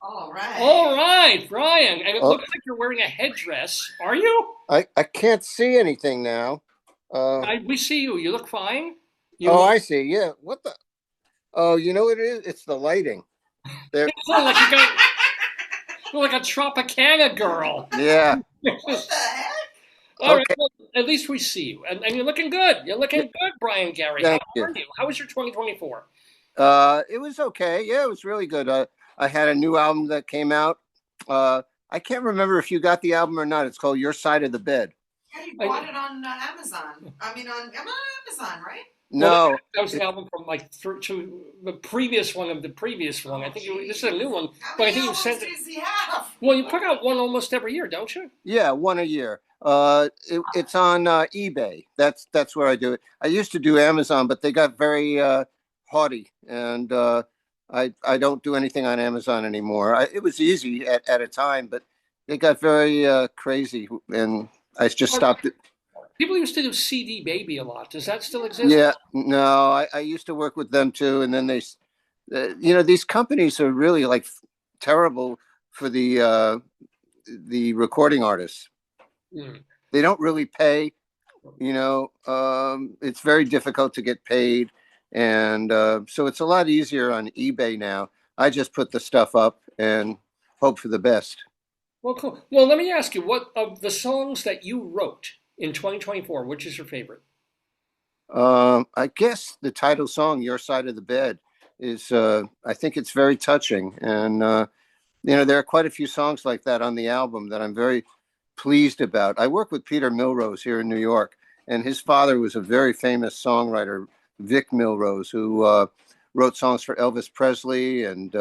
All right. All right, Brian. And it Oh, looks like you're wearing a headdress. Are you? I can't see anything now. Uh, We see you. You look fine. You oh, look, I see. Yeah. What the? Oh, you know what it is? It's the lighting. There. you look like you look like a Tropicana girl. Yeah. What the heck? All right. Okay. Well, at least we see you, and you're looking good. You're Yeah. looking good, Brian Gary. How Thank you. are you? How was your 2024? It was okay. Yeah, it was really good. I had a new album that came out. I can't remember if you got the album or not. It's called Your Side of the Bed. Yeah, you bought I, it on Amazon. I mean, on Amazon, right? well, No, that was an it, album from like to the previous one of the previous one. I Oh, think this is a new jeez. one, How but I many think you albums sent it. does he have? Well, you put out one almost every year, don't you? yeah, one a year. It's on eBay. That's where I do it. I used to do Amazon, but they got very haughty, and I don't do anything on Amazon anymore. It was easy at a time, but they got very crazy, and I just Or stopped it. people used to do CD Baby a lot. Does that still exist? Yeah, no, I used to work with them too, and then these companies are really like terrible for the recording artists. Hmm. They don't really pay. It's very difficult to get paid, and so it's a lot easier on eBay now. I just put the stuff up and hope for the best. Well, cool. Well, let me ask you, what of the songs that you wrote in 2024, which is your favorite? I guess the title song, "Your Side of the Bed," is. I think it's very touching, and there are quite a few songs like that on the album that I'm very pleased about. I work with Peter Milrose here in New York, and his father was a very famous songwriter, Vic Milrose, who wrote songs for Elvis Presley and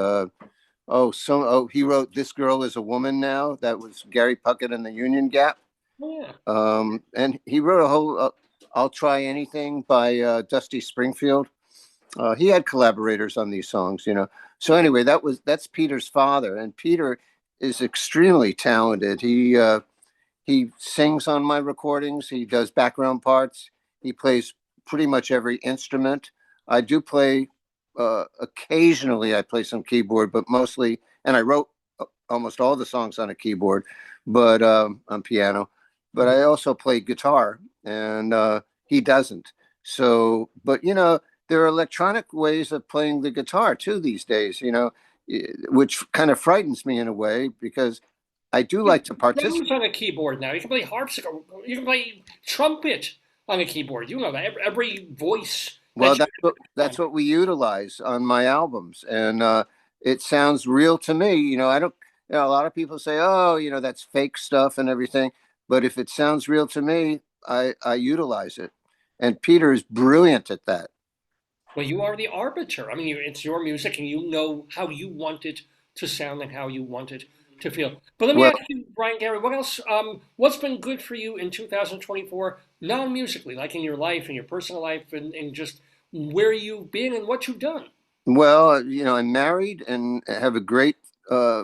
he wrote "This Girl Is a Woman Now." That was Gary Puckett and the Union Gap. Oh, yeah. And he wrote a whole "I'll Try Anything" by Dusty Springfield. He had collaborators on these songs. So anyway, that's Peter's father, and Peter is extremely talented. He sings on my recordings. He does background parts. He plays pretty much every instrument. I do play occasionally. I play some keyboard, but mostly, and I wrote almost all the songs on a keyboard, but on piano. But Mhm. I also play guitar, and he doesn't. So, but there are electronic ways of playing the guitar too these days. Which kind of frightens me in a way because I do You like to can participate. drums on a keyboard now. You can play harpsichord. You can play trumpet on a keyboard. You know that every voice Well, that you that's what can. that's what we utilize on my albums, and it sounds real to me. I don't. A lot of people say, "Oh, that's fake stuff and everything," but if it sounds real to me, I utilize it. And Peter is brilliant at that. Well, you are the arbiter. I mean, it's your music, and you know how you want it to sound and how you want it to feel. But let me Well, ask you, Brian Gary, what else? What's been good for you in 2024, non-musically, like in your life, in your personal life, and just where you've been and what you've done? I'm married and have a great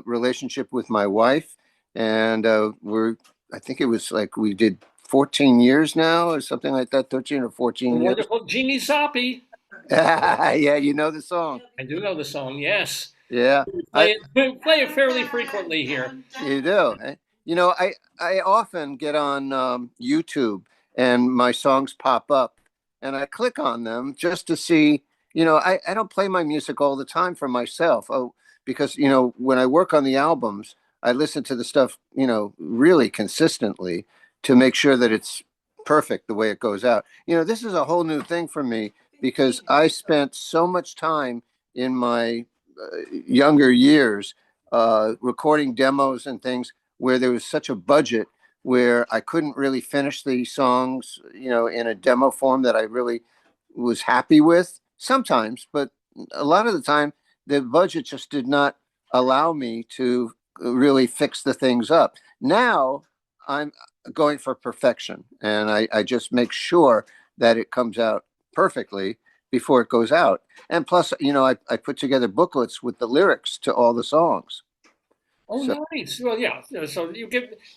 relationship with my wife, and I think it was like we did 14 years now or something like that, 13 or The 14 years. wonderful Jeannie Zappi. Yeah, you know the song. I do know the song. Yes, Yeah, I play it fairly frequently here. you do. I often get on YouTube and my songs pop up, and I click on them just to see. I don't play my music all the time for myself. Oh, because when I work on the albums, I listen to the stuff really consistently to make sure that it's perfect the way it goes out. This is a whole new thing for me because I spent so much time in my younger years recording demos and things where there was such a budget where I couldn't really finish the songs, in a demo form that I really was happy with sometimes, but a lot of the time the budget just did not allow me to really fix the things up. Now I'm going for perfection and I just make sure that it comes out perfectly before it goes out. And plus, I put together booklets with the lyrics to all the songs. Oh, So nice. Well, yeah. So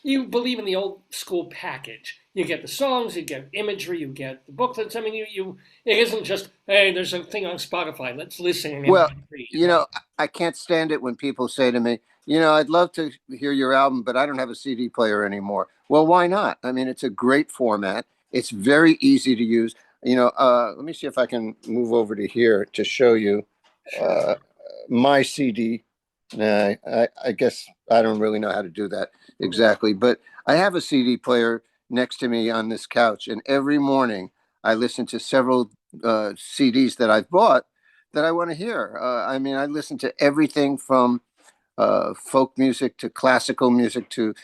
you believe in the old school package. You get the songs, you get imagery, you get the booklets. I mean, it isn't just, hey, there's a thing on Spotify, let's listen and Well, MP3. you know, I can't stand it when people say to me, I'd love to hear your album, but I don't have a CD player anymore. Well, why not? I mean, it's a great format. It's very easy to use. Let me see if I can move over to here to show you Sure. uh, my CD. Nah, I guess I don't really know how to do that exactly, but I have a CD player next to me on this couch, and every morning I listen to several CDs that I've bought that I want to hear. I mean, I listen to everything from folk music to classical music to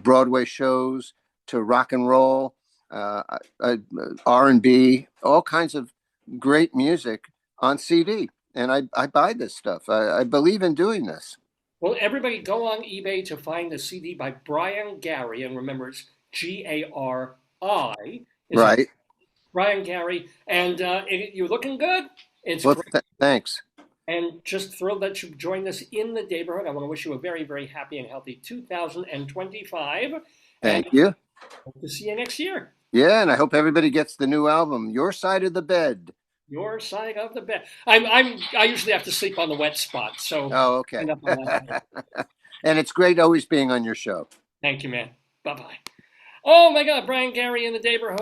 Broadway shows to rock and roll, uh, R&B, all kinds of great music on CD. And I buy this stuff. I believe in doing this. Well, everybody go on eBay to find the CD by Brian Gari, and remember it's Gari. Is that Right. Brian Gari? And you're looking good. It's Well, great. thanks. And just thrilled that you joined us in the Daverhood. I want to wish you a very, very happy and healthy 2025. And Thank you. hope to see you next year. Yeah, and I hope everybody gets the new album, Your Side of the Bed. Your side of the bed. I usually have to sleep on the wet spot, so Oh, okay. end up on that. And it's great always being on your show. Thank you, man. Bye bye. Oh my God, Brian Gari in the Daverhood.